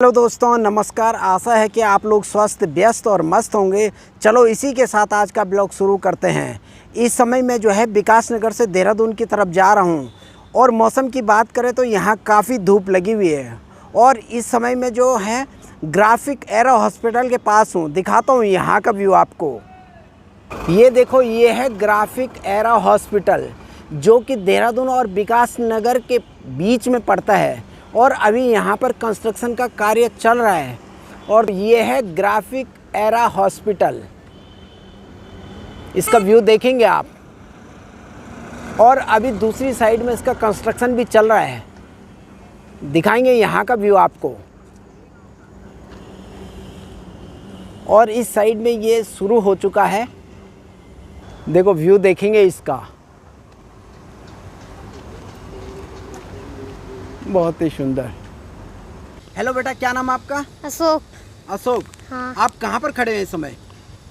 Hello दोस्तों, नमस्कार। आशा है कि आप लोग स्वस्थ, व्यस्त और मस्त होंगे। चलो इसी के साथ आज का ब्लॉग शुरू करते हैं। इस समय मैं जो है विकास नगर से देहरादून की तरफ जा रहा हूं और मौसम की बात करें तो यहाँ काफ़ी धूप लगी हुई है और इस समय में जो है ग्राफिक एरो हॉस्पिटल के पास हूँ। दिखाता हूँ यहाँ का व्यू आपको। ये देखो, ये है ग्राफिक एरो हॉस्पिटल जो कि देहरादून और विकास नगर के बीच में पड़ता है और अभी यहाँ पर कंस्ट्रक्शन का कार्य चल रहा है। और ये है ग्राफिक एरा हॉस्पिटल, इसका व्यू देखेंगे आप। और अभी दूसरी साइड में इसका कंस्ट्रक्शन भी चल रहा है, दिखाएंगे यहाँ का व्यू आपको। और इस साइड में ये शुरू हो चुका है, देखो व्यू देखेंगे इसका, बहुत ही सुंदर। हेलो बेटा, क्या नाम है आपका? अशोक। अशोक। हाँ। आप कहाँ पर खड़े हैं इस समय?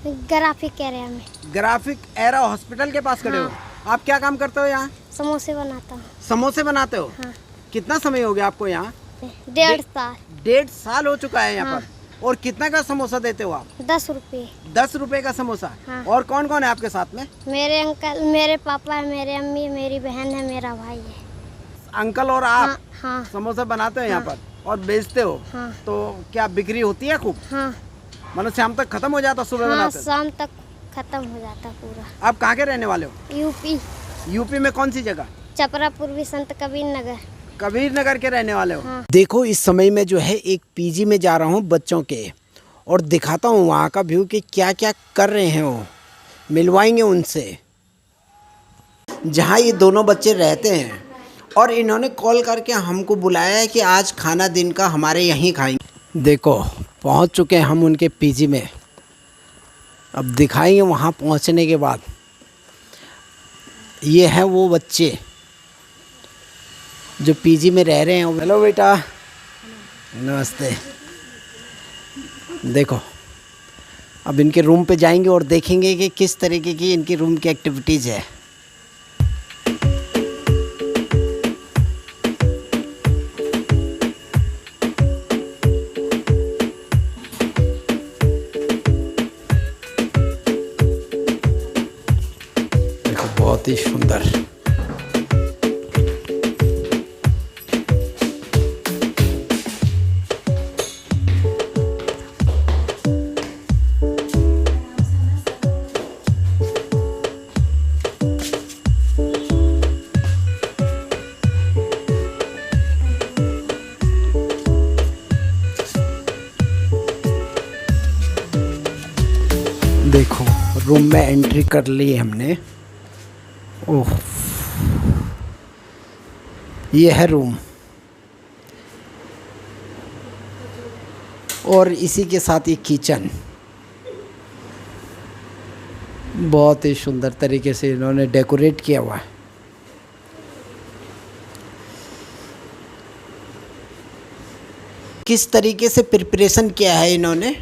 ग्राफिक एरिया में। ग्राफिक एरा हॉस्पिटल के पास खड़े हो। आप क्या काम करते हो यहाँ? समोसे बनाता हूँ। समोसे बनाते हो? हाँ। कितना समय हो गया आपको यहाँ? 1.5 साल। 1.5 साल हो चुका है यहाँ हाँ। पर। और कितना का समोसा देते हो आप? 10 रुपये। 10 रुपए का समोसा। हाँ। और कौन कौन है आपके साथ में? मेरे अंकल, मेरे पापा है, मेरे अम्मी, मेरी बहन है, मेरा भाई है। अंकल और आप हाँ। हाँ। समोसा बनाते हो यहाँ हाँ। पर और बेचते हो? हाँ। तो क्या बिक्री होती है खूब? हाँ। मतलब शाम तक खत्म हो जाता, सुबह हाँ, बनाते हो? शाम तक खत्म हो जाता पूरा। आप कहाँ के रहने वाले हो? यूपी, यूपी में कौन सी जगह? चपरा पूर्वी संत कबीर नगर। कबीर नगर के रहने वाले हो? हाँ। देखो, इस समय में जो है एक पीजी में जा रहा हूँ बच्चों के, और दिखाता हूँ वहाँ का व्यू कि क्या क्या कर रहे हैं वो। मिलवाएंगे उनसे जहाँ ये दोनों बच्चे रहते हैं। और इन्होंने कॉल करके हमको बुलाया है कि आज खाना दिन का हमारे यहीं खाएंगे। देखो, पहुँच चुके हैं हम उनके पीजी में। अब दिखाएंगे वहाँ पहुँचने के बाद। ये है वो बच्चे जो पीजी में रह रहे हैं। हेलो बेटा, नमस्ते। देखो, अब इनके रूम पे जाएंगे और देखेंगे कि किस तरीके की इनकी रूम की एक्टिविटीज़ है। देखो, बहुत ही सुंदर। देखो, रूम में एंट्री कर ली हमने। ओह, ये है रूम और इसी के साथ ये किचन। बहुत ही सुंदर तरीके से इन्होंने डेकोरेट किया हुआ है। किस तरीके से प्रिपरेशन किया है इन्होंने,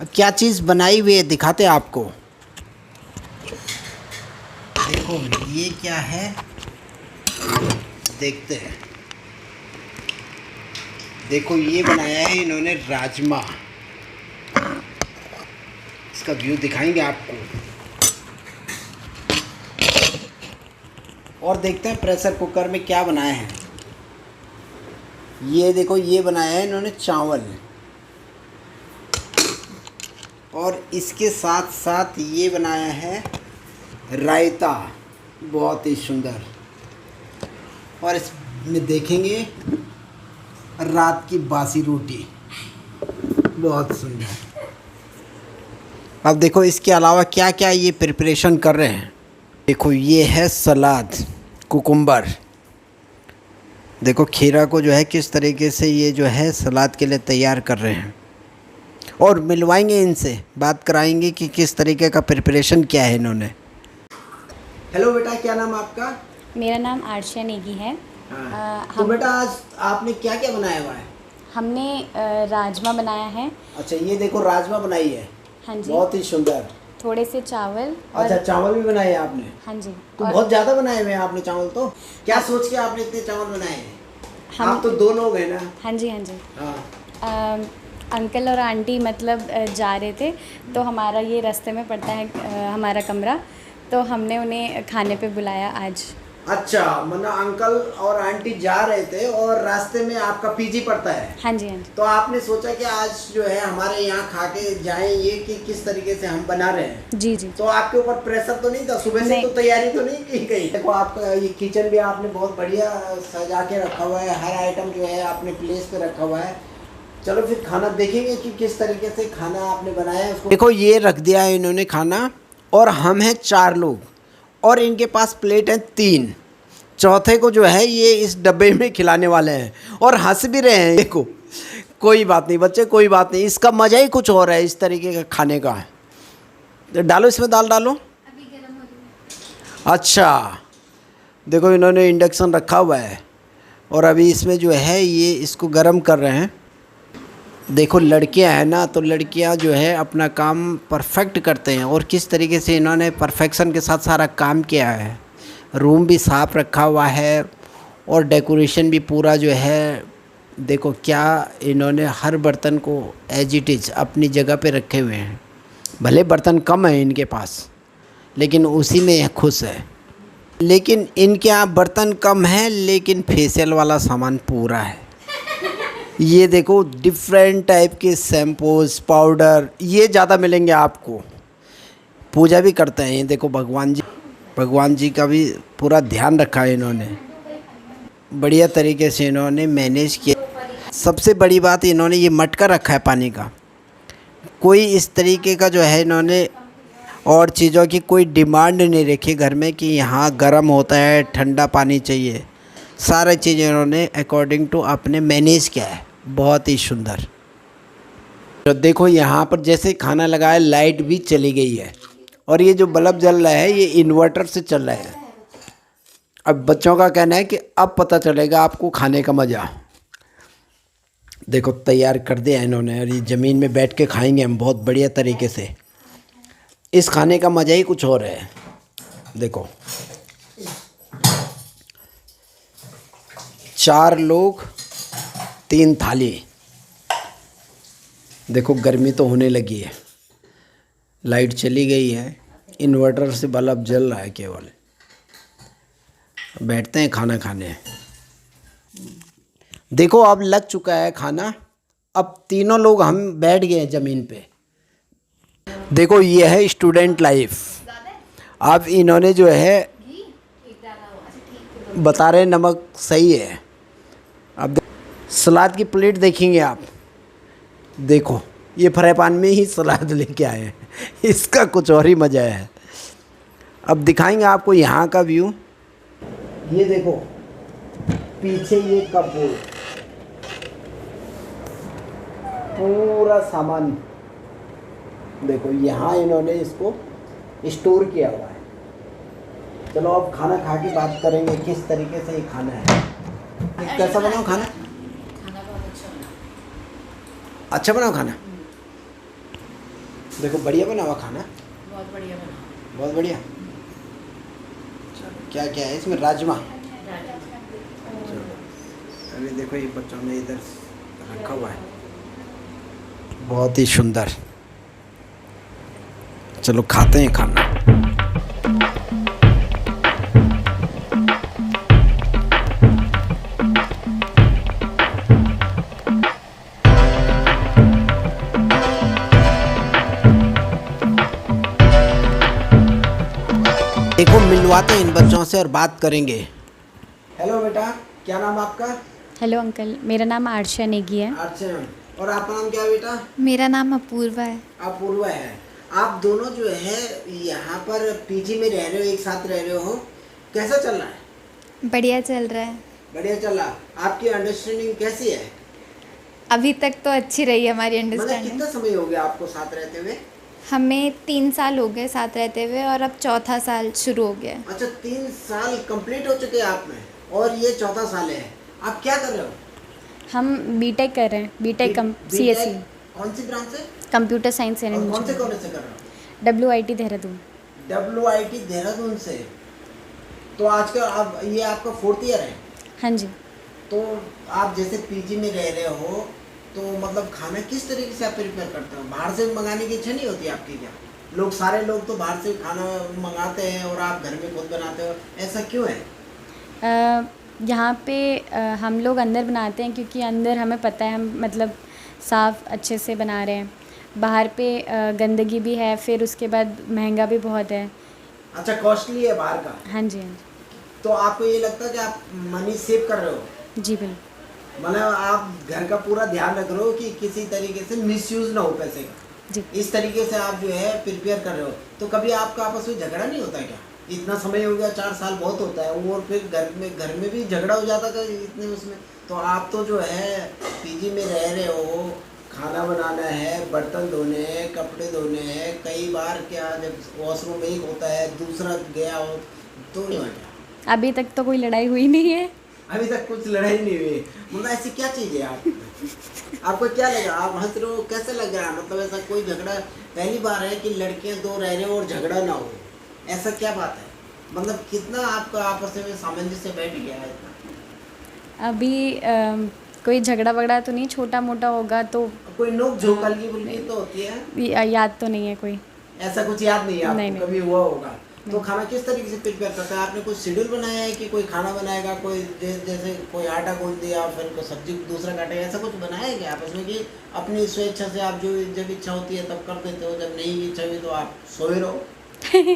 क्या चीज़ बनाई हुई है, दिखाते हैं आपको। देखो, ये क्या है, देखते हैं। देखो, ये बनाया है इन्होंने राजमा। इसका व्यू दिखाएंगे आपको। और देखते हैं प्रेशर कुकर में क्या बनाया है। ये देखो, ये बनाया है इन्होंने चावल, और इसके साथ साथ ये बनाया है रायता, बहुत ही सुंदर। और इसमें देखेंगे रात की बासी रोटी, बहुत सुंदर। अब देखो, इसके अलावा क्या क्या ये प्रिपरेशन कर रहे हैं। देखो, ये है सलाद, कुकुम्बर। देखो, खीरा को जो है किस तरीके से ये जो है सलाद के लिए तैयार कर रहे हैं। और मिलवाएंगे इनसे, बात कराएंगे कि किस तरीके का प्रिपरेशन किया है इन्होंने। हेलो बेटा, क्या नाम है आपका? मेरा नाम आर्शिया नेगी है। तो बेटा, आज आपने क्या क्या बनाया हुआ है? हमने राजमा बनाया है। अच्छा, ये देखो राजमा बनाई है। हाँ जी। बहुत ही सुंदर। थोड़े से चावल और अच्छा, चावल भी बनाए हैं आपने? हाँ जी। तो और बहुत ज़्यादा बनाए हुए हैं आपने चावल। तो क्या सोच के आपने इतने चावल बनाए हैं? आप तो 2 लोग हैं ना? हाँ जी, हाँ जी। हाँ। अंकल और आंटी मतलब जा रहे थे, तो हमारा ये रास्ते में पड़ता है हमारा कमरा, तो हमने उन्हें खाने पे बुलाया आज। अच्छा, मतलब अंकल और आंटी जा रहे थे और रास्ते में आपका पीजी पड़ता है। हाँ जी, हाँ जी। तो आपने सोचा कि आज जो है हमारे यहाँ खा के जाएं, ये कि किस तरीके से हम बना रहे हैं। जी जी। तो आपके ऊपर प्रेशर तो नहीं था? सुबह से नहीं। तो तैयारी तो नहीं की गई? देखो आपका ये किचन भी आपने बहुत बढ़िया सजा के रखा हुआ है, हर आइटम जो है आपने प्लेस पे रखा हुआ है। चलो फिर खाना देखेंगे कि किस तरीके से खाना आपने बनाया है उसको। देखो ये रख दिया है इन्होंने खाना, और हम हैं 4 लोग और इनके पास प्लेट हैं 3। चौथे को जो है ये इस डब्बे में खिलाने वाले हैं और हंस भी रहे हैं। देखो कोई बात नहीं बच्चे, कोई बात नहीं, इसका मज़ा ही कुछ और है इस तरीके का खाने का। तो डालो इसमें, दाल डालो। अभी गरम हो रही है। अच्छा, देखो इन्होंने इंडक्शन रखा हुआ है और अभी इसमें जो है ये इसको गर्म कर रहे हैं। देखो लड़कियां हैं ना, तो लड़कियां जो है अपना काम परफेक्ट करते हैं और किस तरीके से इन्होंने परफेक्शन के साथ सारा काम किया है। रूम भी साफ़ रखा हुआ है और डेकोरेशन भी पूरा जो है, देखो क्या इन्होंने हर बर्तन को एज इट इज़ अपनी जगह पे रखे हुए हैं। भले बर्तन कम है इनके पास लेकिन उसी में खुश है। लेकिन इनके यहाँ बर्तन कम है लेकिन फेशियल वाला सामान पूरा है। ये देखो डिफरेंट टाइप के शैम्पूस, पाउडर, ये ज़्यादा मिलेंगे आपको। पूजा भी करते हैं ये, देखो भगवान जी का भी पूरा ध्यान रखा है इन्होंने। बढ़िया तरीके से इन्होंने मैनेज किया। सबसे बड़ी बात इन्होंने ये मटका रखा है पानी का। कोई इस तरीके का जो है इन्होंने और चीज़ों की कोई डिमांड नहीं रखी घर में कि यहाँ गर्म होता है, ठंडा पानी चाहिए। सारी चीज़ें इन्होंने अकॉर्डिंग टू अपने मैनेज किया है, बहुत ही सुंदर। तो देखो यहाँ पर जैसे खाना लगाया लाइट भी चली गई है और ये जो बल्ब जल रहा है ये इन्वर्टर से चल रहा है। अब बच्चों का कहना है कि अब पता चलेगा आपको खाने का मज़ा। देखो तैयार कर दिया इन्होंने और ये ज़मीन में बैठ के खाएंगे हम बहुत बढ़िया तरीके से। इस खाने का मज़ा ही कुछ और है। देखो 4 लोग 3 थाली। देखो गर्मी तो होने लगी है, लाइट चली गई है, इन्वर्टर से बल्ब जल रहा है केवल। बैठते हैं खाना खाने। देखो अब लग चुका है खाना, अब तीनों लोग हम बैठ गए हैं ज़मीन पे। देखो ये है स्टूडेंट लाइफ। अब इन्होंने जो है बता रहे नमक सही है। अब सलाद की प्लेट देखेंगे आप, देखो ये फ्राई पैन में ही सलाद लेके आए हैं, इसका कुछ और ही मज़ा है। अब दिखाएंगे आपको यहाँ का व्यू। ये देखो पीछे ये कपूर पूरा सामान, देखो यहाँ इन्होंने इसको स्टोर किया हुआ है। चलो अब खाना खा के बात करेंगे किस तरीके से ये खाना है। कैसा बनाओ खाना? खाना बहुत अच्छा बना। अच्छा बनाओ खाना। देखो बढ़िया बना हुआ खाना, बहुत बढ़िया बना। बहुत बढ़िया। क्या क्या है इसमें? राजमा। चलो अभी देखो ये बच्चों ने इधर रखा हुआ है, बहुत ही सुंदर। चलो खाते हैं खाना। देखो मिलवाते हैं इन बच्चों से और बात करेंगे। हेलो बेटा, क्या नाम आपका? हेलो अंकल, मेरा नाम आर्शा नेगी है। अच्छा, और आपका नाम क्या है बेटा? मेरा नाम अपूर्वा है। अपूर्वा है। आप दोनों जो है यहाँ पर पीजी में रह रहे हो, एक साथ रह रहे हो, कैसा चल रहा है? बढ़िया चल रहा है। बढ़िया चल रहा। आपकी अंडरस्टैंडिंग कैसी है? अभी तक तो अच्छी रही है हमारी मतलब अंडरस्टैंडिंग। कितना समय हो गया आपको साथ रहते हुए? हमें 3 साल हो गए साथ रहते हुए और अब चौथा साल शुरू हो गया है। अच्छा 3 साल कंप्लीट हो चुके हैं आप में और ये चौथा साल है। आप क्या कर रहे हो? हम बीटेक कर रहे हैं, बीटेक CSE, कौन सी ब्रांच से? कंप्यूटर साइंस एंड और कौन से इंजीनियरिंग, कॉलेज से कर रहे हो? WIT देहरादून। WIT देहरादून से। तो आज का अब ये आपका 4th ईयर है। हाँ जी। तो आप जैसे पीजी में रह रहे हो तो मतलब खाना किस तरीके से आप प्रिपेयर करते हो? बाहर से मंगाने की इच्छा नहीं होती आपकी क्या? लोग सारे लोग तो बाहर से खाना मंगाते हैं और आप घर में खुद बनाते हो, ऐसा क्यों है? यहाँ पे हम लोग अंदर बनाते हैं क्योंकि अंदर हमें पता है हम मतलब साफ़ अच्छे से बना रहे हैं। बाहर पे गंदगी भी है, फिर उसके बाद महंगा भी बहुत है। अच्छा, कॉस्टली है बाहर का। हाँ जी, हाँ तो आपको ये लगता है कि आप मनी सेव कर रहे हो? जी बिल्कुल। मतलब आप घर का पूरा ध्यान रख रहे हो कि किसी तरीके से मिसयूज ना हो पैसे का, जी। इस तरीके से आप जो है प्रिपेयर कर रहे हो। तो कभी आपका आपस में झगड़ा नहीं होता क्या? इतना समय हो गया, 4 साल बहुत होता है, और फिर घर में भी झगड़ा हो जाता था इतने उसमें। तो आप तो जो है पीजी में रह रहे हो, खाना बनाना है, बर्तन धोने हैं, कपड़े धोने हैं, कई बार क्या जब वॉशरूम एक होता है दूसरा गया हो तो नहीं हो गया? अभी तक तो कोई लड़ाई हुई नहीं है। अभी तक कुछ लड़ाई नहीं हुई? मतलब ऐसी क्या चीज़ है आप आपको क्या लगा? आप हंस रहे हो, कैसे लग रहा है? मतलब ऐसा कोई झगड़ा पहली बार है कि लड़कियां 2 रह रहे हो और झगड़ा ना हो, ऐसा क्या बात है? मतलब कितना आपका आपस में सामंजस्य बैठ गया है इतना? अभी कोई झगड़ा वगड़ा तो नहीं, छोटा मोटा होगा तो कोई नोक झोंक हल्की फुल्की तो होती है? याद तो नहीं है कोई। ऐसा कुछ याद नहीं है आपको? नहीं। कभी हुआ होगा? तो खाना किस तरीके से प्रिपेयर करते हैं? आपने कुछ शेड्यूल बनाया है कि कोई खाना बनाएगा, कोई जैसे कोई आटा गूंद दिया, फिर कोई सब्जी दूसरा काटेगा, ऐसा कुछ बनाया है क्या आपस में कि अपनी स्वेच्छा से आप जो जब इच्छा होती है तब कर देते हो, जब नहीं इच्छा हुई तो आप सोए रहो,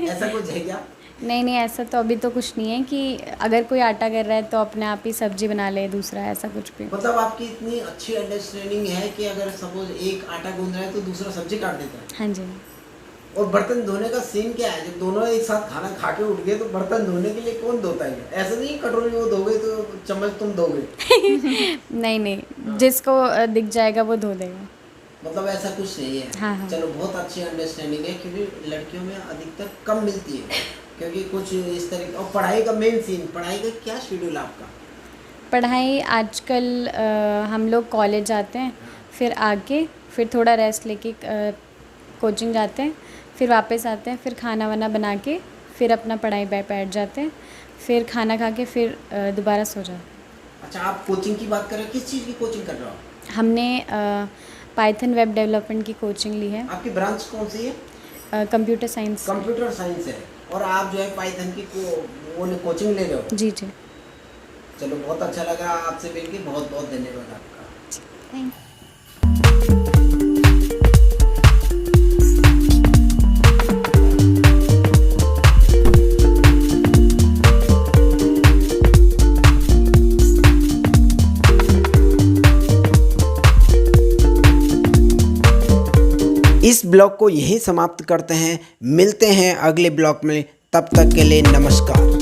ऐसा कुछ है क्या? नहीं, ऐसा तो अभी तो कुछ नहीं है कि अगर कोई आटा कर रहा है तो अपने आप ही सब्जी बना ले दूसरा, ऐसा कुछ भी। मतलब आपकी इतनी अच्छी अंडरस्टैंडिंग है कि अगर सपोज एक आटा गूंद रहा है तो दूसरा सब्जी काट देता है। हाँ जी। और बर्तन धोने का सीन क्या है? जब दोनों एक साथ खाना खा के उठ गए तो बर्तन धोने के लिए कौन धोता है? ऐसा नहीं कटोरी वो धोगे तो चम्मच तुम धोगे? नहीं, जिसको दिख जाएगा वो धो देगा। मतलब ऐसा कुछ नहीं है। हाँ। चलो, बहुत अच्छी अंडरस्टैंडिंग है, क्योंकि लड़कियों में अधिकतर कम मिलती है, क्योंकि कुछ इस तरीके। और पढ़ाई का मेन सीन, पढ़ाई का क्या शेड्यूल है आपका? पढ़ाई आजकल हम लोग कॉलेज जाते हैं, फिर आके फिर थोड़ा रेस्ट लेके कोचिंग जाते हैं, फिर वापस आते हैं, फिर खाना वाना बना के फिर अपना पढ़ाई बैठ जाते हैं, फिर खाना खा के फिर दोबारा सो जाते हैं। अच्छा, आप कोचिंग की बात कर रहे हो, किस चीज़ की कोचिंग कर रहे हो? हमने पाइथन वेब डेवलपमेंट की कोचिंग ली है। आपकी ब्रांच कौन सी है? Computer science. कंप्यूटर साइंस है, और आप जो है पाइथन की वो कोचिंग ले रहे हो? जी। चलो, बहुत अच्छा लगा आपसे मिलकर, बहुत बहुत धन्यवाद आपका। थैंक इस ब्लॉग को यहीं समाप्त करते हैं, मिलते हैं अगले ब्लॉग में, तब तक के लिए नमस्कार।